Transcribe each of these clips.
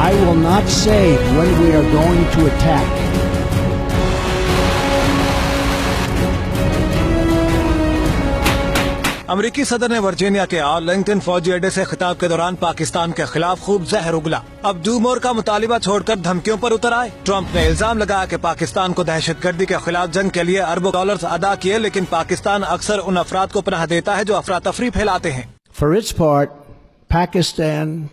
I will not say when we are going to attack. अमेरिकी सदर ने Virginia के आर्लिंगटन फौजी अड्डे से खिताब के दौरान पाकिस्तान के खिलाफ खूब जहर उगला। अब डू मोर का मुतालिबा छोड़कर धमकियों पर उतर आए। ट्रंप ने इल्जाम लगाया कि पाकिस्तान को दहशतगर्दी के खिलाफ जंग के लिए अरबों डॉलर्स अदा किए, लेकिन पाकिस्तान अक्सर उन अफराद को पनाह देता है जो अफरा तफरी फैलाते हैं। For its part, Pakistan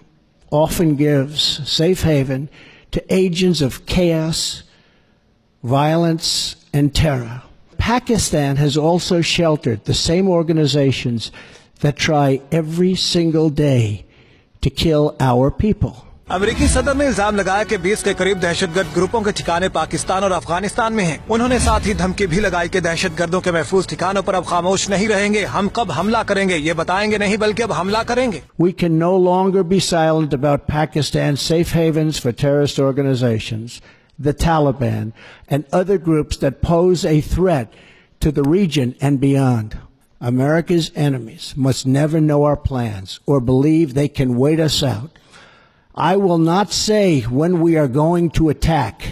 often gives safe haven to agents of chaos, violence, and terror. Pakistan has also sheltered the same organizations that try every single day to kill our people. अमेरिकी सदर ने इल्जाम लगाया कि 20 के करीब दहशतगर्द ग्रुपों के ठिकाने पाकिस्तान और अफगानिस्तान में हैं। उन्होंने साथ ही धमकी भी लगाई कि दहशतगर्दों के महफूज ठिकानों पर अब खामोश नहीं रहेंगे। हम कब हमला करेंगे ये बताएंगे नहीं, बल्कि अब हमला करेंगे। We can no longer be silent about Pakistan's safe havens for terrorist organizations, the Taliban, and other groups that pose a threat to the region and beyond. America's enemies must never know our plans or believe they can wait us out. I will not say when we are going to attack,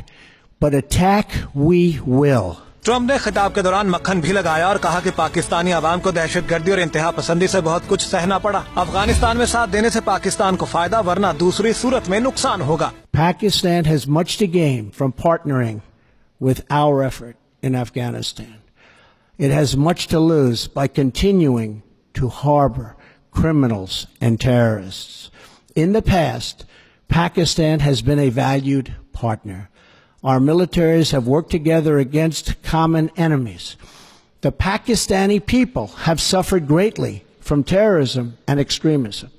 but attack we will. Trump ने खिताब के दौरान मक्खन भी लगाया और कहा कि पाकिस्तानी आवाम को दहशतगर्दी और इंतहा पसंदी से बहुत कुछ सहना पड़ा। अफगानिस्तान में साथ देने से पाकिस्तान को फायदा, वरना दूसरी सूरत में नुकसान होगा। Pakistan has much to gain from partnering with our effort in Afghanistan. It has much to lose by continuing to harbor criminals and terrorists. In the past, Pakistan has been a valued partner. Our militaries have worked together against common enemies. The Pakistani people have suffered greatly from terrorism and extremism.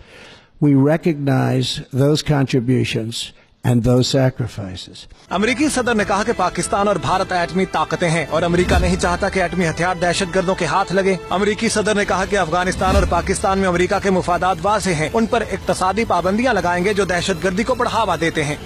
We recognize those contributions and those sacrifices. अमेरिकी सदर ने कहा कि पाकिस्तान और भारत एटमी ताकतें हैं और America नहीं चाहता कि एटमी हथियार दहशतगर्दों के हाथ लगे। अमेरिकी सदर ने कहा कि अफगानिस्तान और पाकिस्तान में अमेरिका के मुफादात वाज़ेह हैं, उन पर इक्तसादी पाबंदियां लगाएंगे जो दहशतगर्दी को बढ़ावा देते हैं।